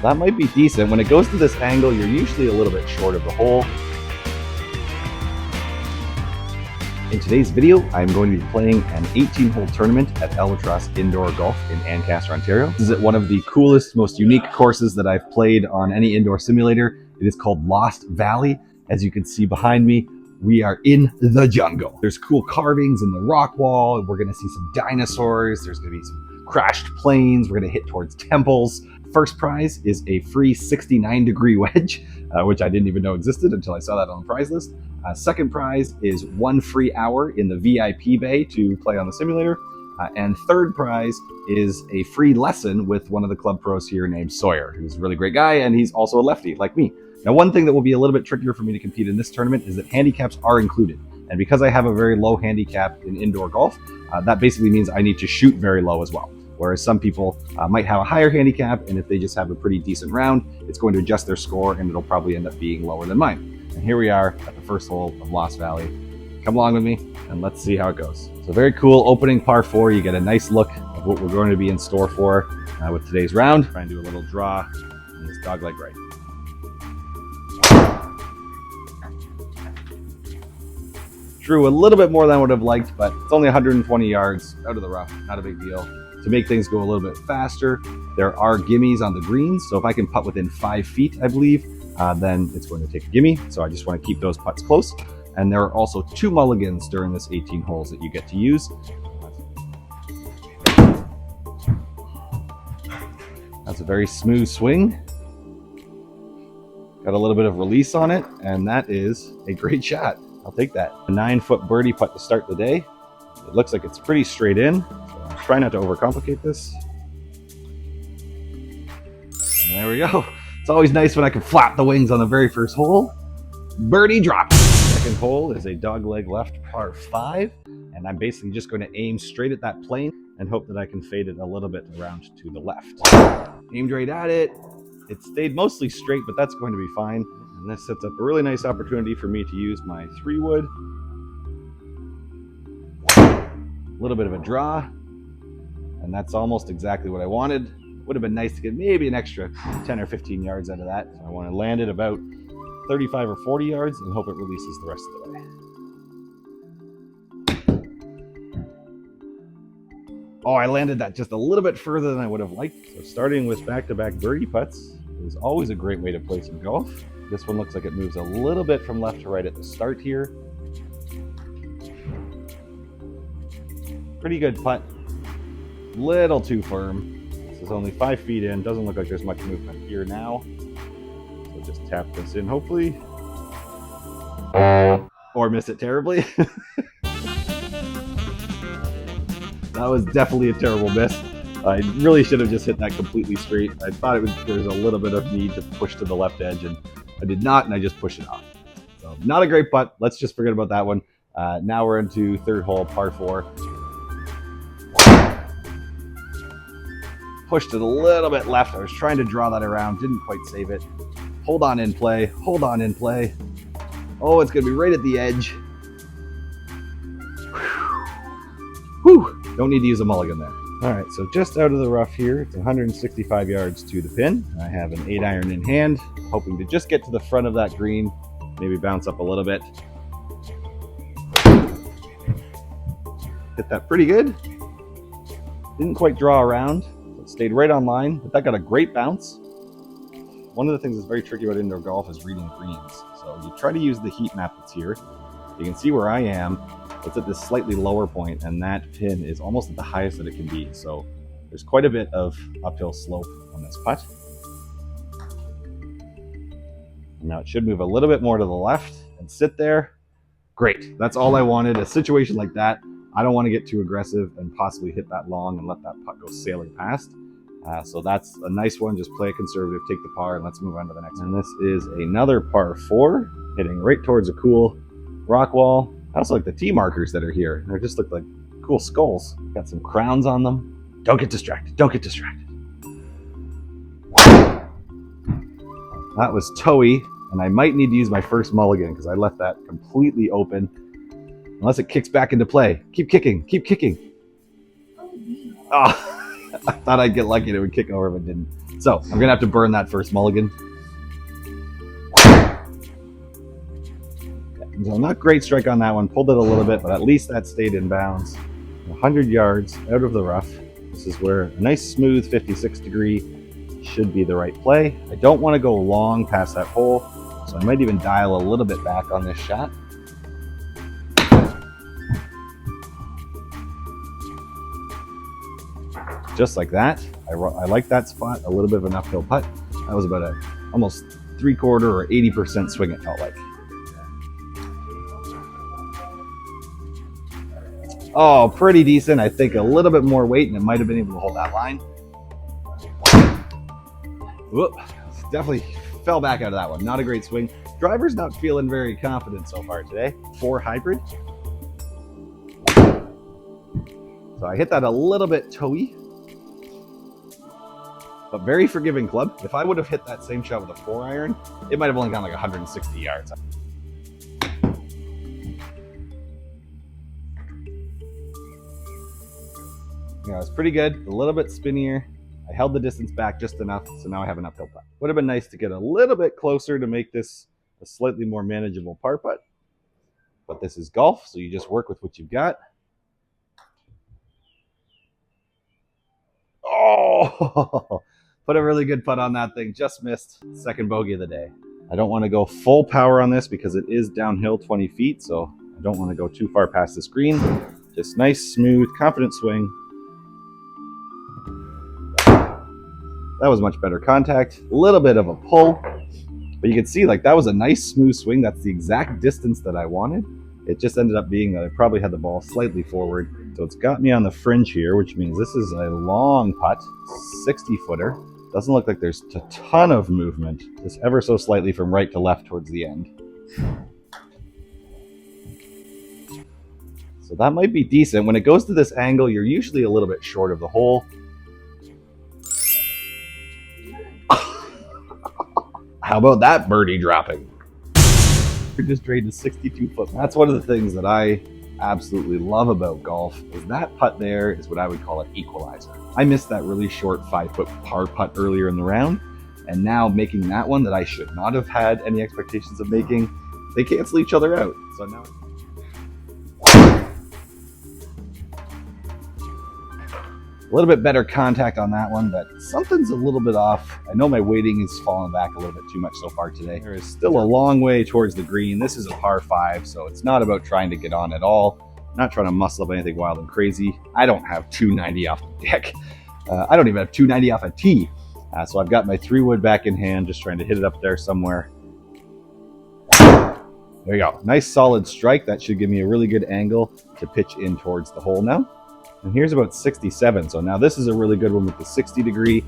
that might be decent. When it goes to this angle, you're usually a little bit short of the hole. In today's video, I'm going to be playing an 18-hole tournament at Albatross Indoor Golf in Ancaster, Ontario. This is at one of the coolest, most unique courses that I've played on any indoor simulator. It is called Lost Valley. As you can see behind me, we are in the jungle. There's cool carvings in the rock wall. We're gonna see some dinosaurs. There's gonna be some crashed planes. We're gonna hit towards temples. First prize is a free 69-degree wedge, which I didn't even know existed until I saw that on the prize list. Second prize is 1 free hour in the VIP bay to play on the simulator. And third prize is a free lesson with one of the club pros here named Sawyer, who's a really great guy, and he's also a lefty like me. Now, one thing that will be a little bit trickier for me to compete in this tournament is that handicaps are included. And because I have a very low handicap in indoor golf, that basically means I need to shoot very low as well. Whereas some people might have a higher handicap, and if they just have a pretty decent round, it's going to adjust their score, and it'll probably end up being lower than mine. And here we are at the first hole of Lost Valley. Come along with me, and let's see how it goes. So very cool opening par 4. You get a nice look of what we're going to be in store for with today's round. Try and do a little draw on this dogleg right. Drew a little bit more than I would have liked, but it's only 120 yards out of the rough, not a big deal. To make things go a little bit faster, there are gimmies on the greens. So if I can putt within 5 feet, I believe, then it's going to take a gimme. So I just want to keep those putts close. And there are also 2 mulligans during this 18 holes that you get to use. That's a very smooth swing. Got a little bit of release on it, and that is a great shot. I'll take that. A 9-foot birdie putt to start the day. It looks like it's pretty straight in. So I'll try not to overcomplicate this. And there we go. It's always nice when I can flap the wings on the very first hole. Birdie drop. Second hole is a dogleg left par 5. And I'm basically just going to aim straight at that plane and hope that I can fade it a little bit around to the left. Aimed right at it. It stayed mostly straight, but that's going to be fine. And this sets up a really nice opportunity for me to use my 3-wood. A little bit of a draw. And that's almost exactly what I wanted. Would have been nice to get maybe an extra 10 or 15 yards out of that. So I want to land it about 35 or 40 yards and hope it releases the rest of the way. Oh, I landed that just a little bit further than I would have liked. So starting with back-to-back birdie putts is always a great way to play some golf. This one looks like it moves a little bit from left to right at the start here. Pretty good putt. Little too firm. This is only 5 feet in. Doesn't look like there's much movement here now. So just tap this in, hopefully. Or miss it terribly. That was definitely a terrible miss. I really should have just hit that completely straight. I thought there's a little bit of need to push to the left edge, and I did not, and I just pushed it off. So not a great putt. Let's just forget about that one. Now we're into third hole, par 4. Pushed it a little bit left. I was trying to draw that around, didn't quite save it. Hold on in play, hold on in play. Oh, it's gonna be right at the edge. Whew, don't need to use a mulligan there. All right, so just out of the rough here, it's 165 yards to the pin. I have an 8-iron in hand, hoping to just get to the front of that green, maybe bounce up a little bit. Hit that pretty good. Didn't quite draw around. It stayed right on line, but that got a great bounce. One of the things that's very tricky about indoor golf is reading greens. So you try to use the heat map that's here. You can see where I am. It's at this slightly lower point, and that pin is almost at the highest that it can be. So there's quite a bit of uphill slope on this putt. And now it should move a little bit more to the left and sit there. Great, that's all I wanted. A situation like that, I don't want to get too aggressive and possibly hit that long and let that putt go sailing past. So that's a nice one. Just play it conservative, take the par, and let's move on to the next one. And this is another par 4, hitting right towards a cool rock wall. I also like the tee markers that are here. They just look like cool skulls. Got some crowns on them. Don't get distracted. Don't get distracted. That was toey, and I might need to use my first mulligan because I left that completely open. Unless it kicks back into play. Keep kicking. Keep kicking. Oh, I thought I'd get lucky and it would kick over, but it didn't. So I'm gonna have to burn that first mulligan. So not great strike on that one. Pulled it a little bit, but at least that stayed in bounds. 100 yards out of the rough. This is where a nice smooth 56 degree should be the right play. I don't want to go long past that hole, so I might even dial a little bit back on this shot. Just like that. I like that spot. A little bit of an uphill putt. That was about a almost 3/4 or 80% swing, it felt like. Oh, pretty decent. I think a little bit more weight and it might have been able to hold that line. Whoop, definitely fell back out of that one. Not a great swing. Driver's not feeling very confident so far today. 4 hybrid. So I hit that a little bit toey, but very forgiving club. If I would have hit that same shot with a 4-iron, it might have only gone like 160 yards. Yeah, it was pretty good, a little bit spinnier. I held the distance back just enough, so now I have an uphill putt. Would have been nice to get a little bit closer to make this a slightly more manageable par putt, but this is golf, so you just work with what you've got. Oh, put a really good putt on that thing, just missed. Second bogey of the day. I don't want to go full power on this because it is downhill 20 feet, so I don't want to go too far past this green. Just nice, smooth, confident swing. That was much better contact, a little bit of a pull, but you can see like that was a nice smooth swing. That's the exact distance that I wanted. It just ended up being that I probably had the ball slightly forward. So it's got me on the fringe here, which means this is a long putt, 60-footer. Doesn't look like there's a ton of movement, just ever so slightly from right to left towards the end. So that might be decent. When it goes to this angle, you're usually a little bit short of the hole. How about that birdie dropping? We're just drained a 62-foot. That's one of the things that I absolutely love about golf, is that putt there is what I would call an equalizer. I missed that really short 5-foot par putt earlier in the round, and now making that one that I should not have had any expectations of making, they cancel each other out. So now a little bit better contact on that one, but something's a little bit off. I know my weighting is falling back a little bit too much so far today. There is still a long way towards the green. This is a par 5, so it's not about trying to get on at all. I'm not trying to muscle up anything wild and crazy. I don't have 290 off the deck. I don't even have 290 off a tee. So I've got my 3-wood back in hand, just trying to hit it up there somewhere. There you go. Nice solid strike. That should give me a really good angle to pitch in towards the hole now. And here's about 67. So now this is a really good one with the 60 degree,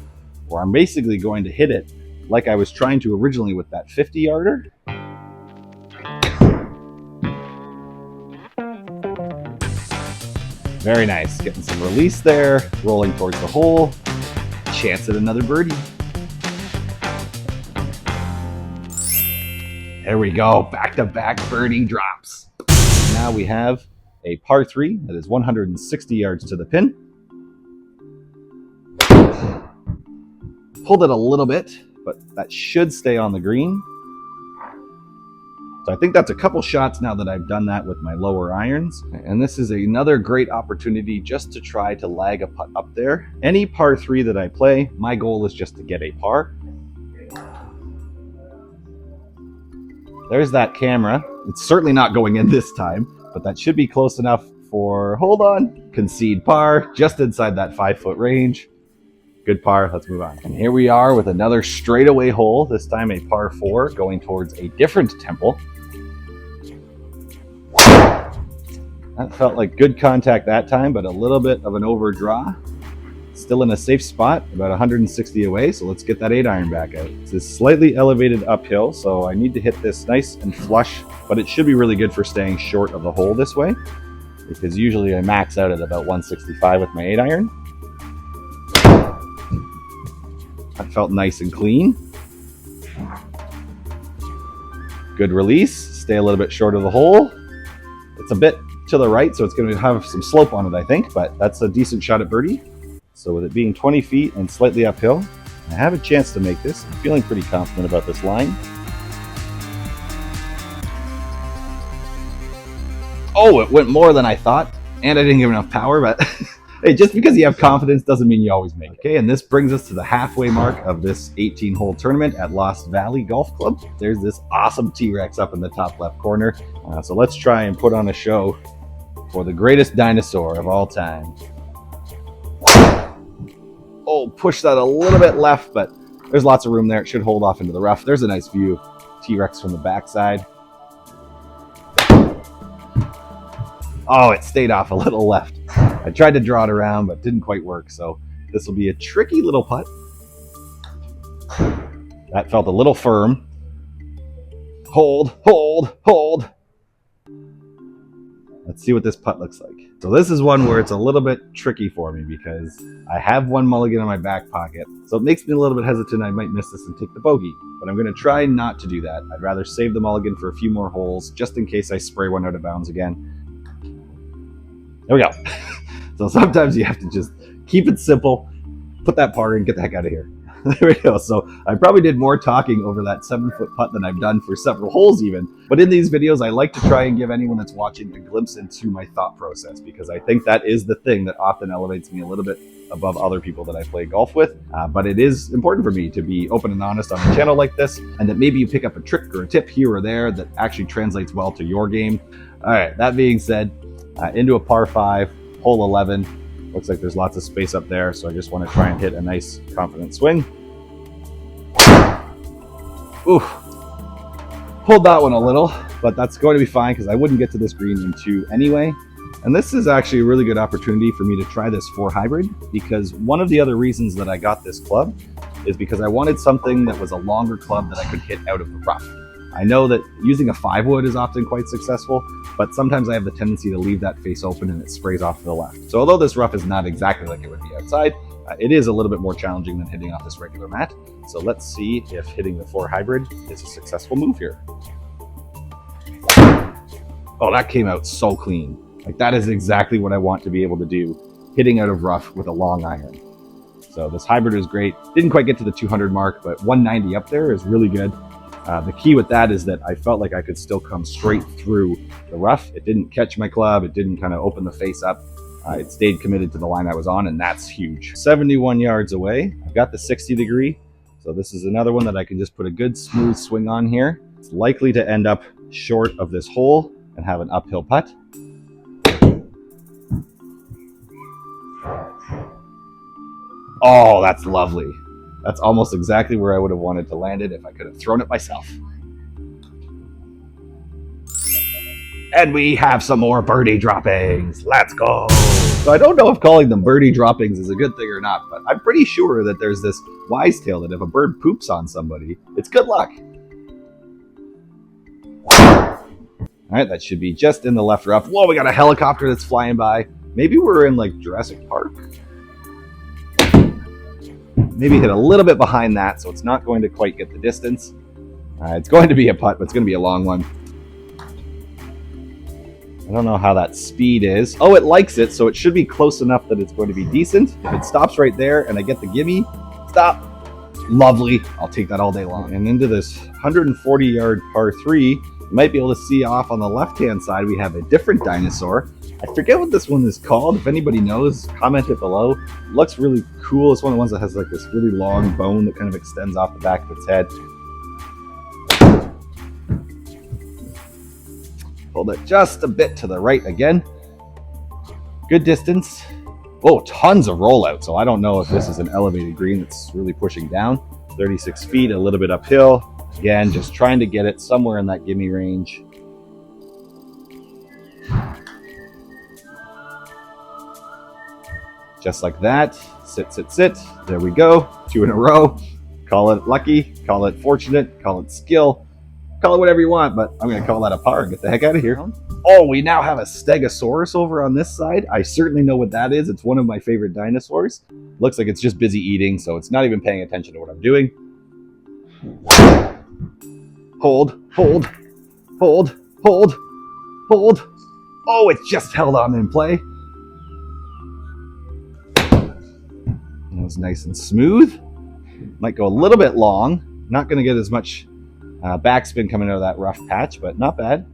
where I'm basically going to hit it like I was trying to originally with that 50-yarder. Very nice. Getting some release there, rolling towards the hole. Chance at another birdie. There we go. Back-to-back birdie drops. Now we have a par 3 that is 160 yards to the pin. Pulled it a little bit, but that should stay on the green. So I think that's a couple shots now that I've done that with my lower irons. And this is another great opportunity just to try to lag a putt up there. Any par 3 that I play, my goal is just to get a par. There's that camera. It's certainly not going in this time, but that should be close enough for, hold on, concede par, just inside that 5-foot range. Good par, let's move on. And here we are with another straightaway hole, this time a par 4 going towards a different temple. That felt like good contact that time, but a little bit of an overdraw. Still in a safe spot, about 160 away, so let's get that 8-iron back out. This is slightly elevated uphill, so I need to hit this nice and flush, but it should be really good for staying short of the hole this way, because usually I max out at about 165 with my 8-iron. That felt nice and clean. Good release, stay a little bit short of the hole. It's a bit to the right, so it's going to have some slope on it, I think, but that's a decent shot at birdie. So with it being 20 feet and slightly uphill, I have a chance to make this. I'm feeling pretty confident about this line. Oh, it went more than I thought, and I didn't give enough power, but hey, just because you have confidence doesn't mean you always make it. Okay, and this brings us to the halfway mark of this 18-hole tournament at Lost Valley Golf Club. There's this awesome T-Rex up in the top left corner. So let's try and put on a show for the greatest dinosaur of all time. Oh, push that a little bit left, but there's lots of room there. It should hold off into the rough. There's a nice view of T-Rex from the backside. Oh, it stayed off a little left. I tried to draw it around, but didn't quite work. So this will be a tricky little putt. That felt a little firm. Hold, hold, hold. Let's see what this putt looks like. So this is one where it's a little bit tricky for me because I have one mulligan in my back pocket. So it makes me a little bit hesitant. I might miss this and take the bogey, but I'm going to try not to do that. I'd rather save the mulligan for a few more holes just in case I spray one out of bounds again. There we go. So sometimes you have to just keep it simple, put that par in, get the heck out of here. There we go. So I probably did more talking over that 7-foot putt than I've done for several holes even. But in these videos, I like to try and give anyone that's watching a glimpse into my thought process because I think that is the thing that often elevates me a little bit above other people that I play golf with. But it is important for me to be open and honest on a channel like this, and that maybe you pick up a trick or a tip here or there that actually translates well to your game. All right, that being said, into a par 5, hole 11. Looks like there's lots of space up there, so I just want to try and hit a nice, confident swing. Ooh, pulled that one a little, but that's going to be fine because I wouldn't get to this green in 2 anyway. And this is actually a really good opportunity for me to try this 4 hybrid because one of the other reasons that I got this club is because I wanted something that was a longer club that I could hit out of the rough. I know that using a 5-wood is often quite successful, but sometimes I have the tendency to leave that face open and it sprays off to the left. So although this rough is not exactly like it would be outside, it is a little bit more challenging than hitting off this regular mat. So let's see if hitting the 4 hybrid is a successful move here. Oh, that came out so clean. Like that is exactly what I want to be able to do, hitting out of rough with a long iron. So this hybrid is great. Didn't quite get to the 200 mark, but 190 up there is really good. The key with that is that I felt like I could still come straight through the rough. It didn't catch my club. It didn't kind of open the face up. It stayed committed to the line I was on, and that's huge. 71 yards away. I've got the 60 degree. So this is another one that I can just put a good smooth swing on here. It's likely to end up short of this hole and have an uphill putt. Oh, that's lovely. That's almost exactly where I would have wanted to land it if I could have thrown it myself. And we have some more birdie droppings. Let's go. So I don't know if calling them birdie droppings is a good thing or not, but I'm pretty sure that there's this wise tale that if a bird poops on somebody, it's good luck. All right, that should be just in the left rough. Whoa, we got a helicopter that's flying by. Maybe we're in like Jurassic Park. Maybe hit a little bit behind that, so it's not going to quite get the distance. It's going to be a putt, but it's going to be a long one. I don't know how that speed is. Oh, it likes it, so it should be close enough that it's going to be decent. If it stops right there and I get the gimme, stop. Lovely. I'll take that all day long. And into this 140-yard par 3, you might be able to see off on the left-hand side, we have a different dinosaur. I forget what this one is called. If anybody knows, comment it below. It looks really cool. It's one of the ones that has like this really long bone that kind of extends off the back of its head. Hold it just a bit to the right again. Good distance. Oh, tons of rollout. So I don't know if this is an elevated green that's really pushing down. 36 feet, a little bit uphill. Again, just trying to get it somewhere in that gimme range. Just like that. Sit, sit, sit. There we go. 2 in a row. Call it lucky, call it fortunate, call it skill, call it whatever you want, but I'm going to call that a par and get the heck out of here. Oh, we now have a Stegosaurus over on this side. I certainly know what that is. It's one of my favorite dinosaurs. Looks like it's just busy eating, so it's not even paying attention to what I'm doing. Hold, hold, hold, hold, hold. Oh, it's just held on in play. That was nice and smooth. Might go a little bit long. Not going to get as much backspin coming out of that rough patch, but not bad.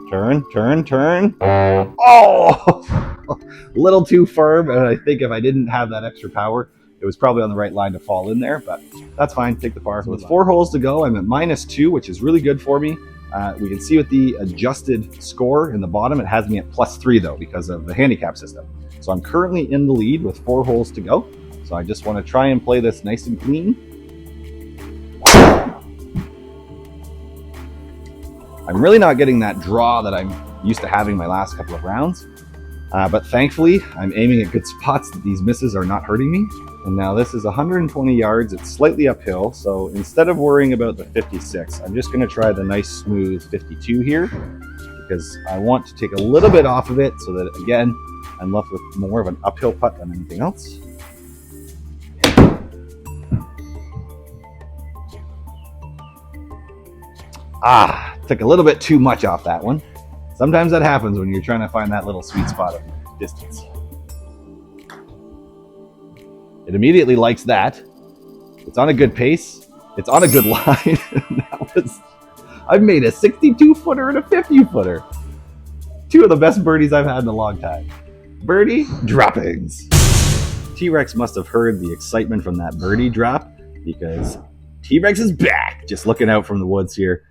Turn, turn, turn. Oh! A little too firm, and I think if I didn't have that extra power, it was probably on the right line to fall in there, but that's fine. Take the par. So with 4 holes to go, I'm at -2, which is really good for me. We can see with the adjusted score in the bottom, it has me at +3 though, because of the handicap system. So I'm currently in the lead with 4 holes to go. So I just want to try and play this nice and clean. I'm really not getting that draw that I'm used to having my last couple of rounds. But thankfully, I'm aiming at good spots that these misses are not hurting me. And now this is 120 yards. It's slightly uphill. So instead of worrying about the 56, I'm just going to try the nice smooth 52 here, because I want to take a little bit off of it so that, again, I'm left with more of an uphill putt than anything else. Took a little bit too much off that one. Sometimes that happens when you're trying to find that little sweet spot of distance. It immediately likes that. It's on a good pace. It's on a good line. I've made a 62-footer and a 50-footer. 2 of the best birdies I've had in a long time. Birdie droppings. T-Rex must have heard the excitement from that birdie drop, because T-Rex is back. Just looking out from the woods here.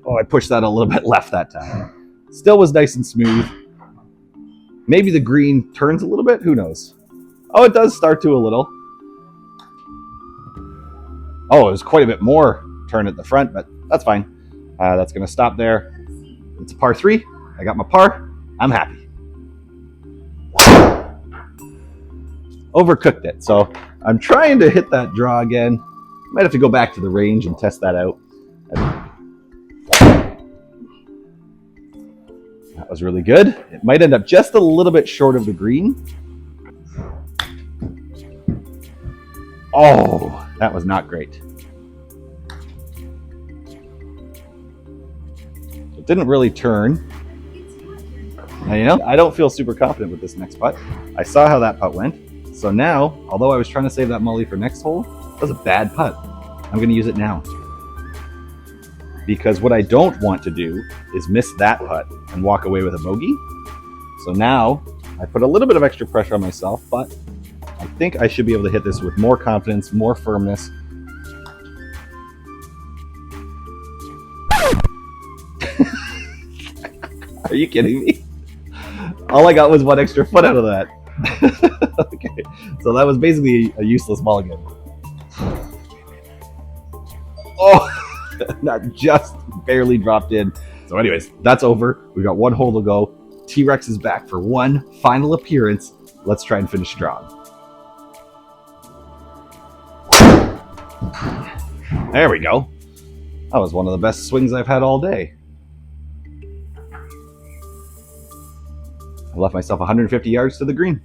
Oh, I pushed that a little bit left that time. Still was nice and smooth. Maybe the green turns a little bit. Who knows? Oh, it does start to a little. Oh, it was quite a bit more turn at the front, but that's fine. That's going to stop there. It's a par 3. I got my par. I'm happy. Overcooked it. So I'm trying to hit that draw again. Might have to go back to the range and test that out. That was really good. It might end up just a little bit short of the green. Oh, that was not great. It didn't really turn. Now, you know, I don't feel super confident with this next putt. I saw how that putt went. So now, although I was trying to save that mully for next hole, that was a bad putt. I'm going to use it now. Because what I don't want to do is miss that putt and walk away with a bogey. So now I put a little bit of extra pressure on myself, but I think I should be able to hit this with more confidence, more firmness. Are you kidding me? All I got was 1 extra foot out of that. Okay, so that was basically a useless mulligan. Oh, that just barely dropped in. So anyways, that's over. We got 1 hole to go. T-Rex is back for 1 final appearance. Let's try and finish strong. There we go. That was one of the best swings I've had all day. I left myself 150 yards to the green.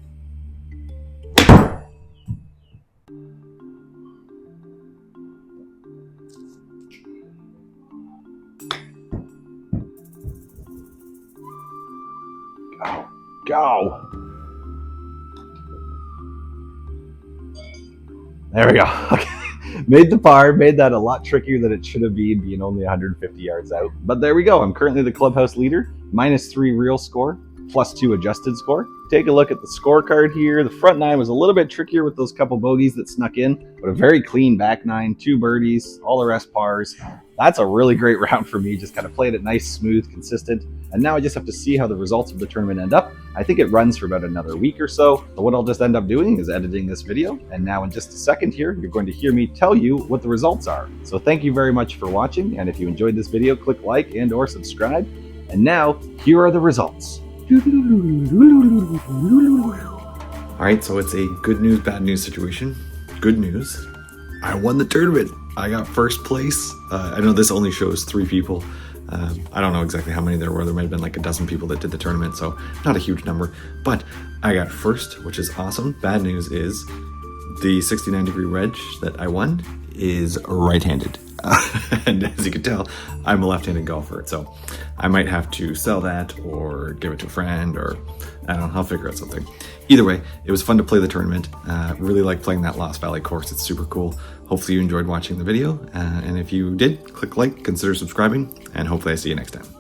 Go. There we go. Okay. Made the par, made that a lot trickier than it should have been, being only 150 yards out. But there we go. I'm currently the clubhouse leader. -3 real score, +2 adjusted score. Take a look at the scorecard here. The front 9 was a little bit trickier with those couple bogeys that snuck in, but a very clean back 9, 2 birdies, all the rest pars. That's a really great round for me. Just kind of played it nice, smooth, consistent. And now I just have to see how the results of the tournament end up. I think it runs for about another week or so. But what I'll just end up doing is editing this video. And now in just a second here, you're going to hear me tell you what the results are. So thank you very much for watching. And if you enjoyed this video, click like and or subscribe. And now here are the results. All right, so it's a good news, bad news situation. Good news, I won the tournament. I got first place. I know this only shows 3 people. I don't know exactly how many there were. There might have been like a dozen people that did the tournament, so not a huge number. But I got first, which is awesome. Bad news is the 69-degree wedge that I won is right-handed. And as you can tell, I'm a left-handed golfer, so I might have to sell that or give it to a friend, or I don't know, I'll figure out something. Either way, it was fun to play the tournament. Really like playing that Lost Valley course. It's super cool. Hopefully you enjoyed watching the video, and if you did, click like, consider subscribing, and hopefully I see you next time.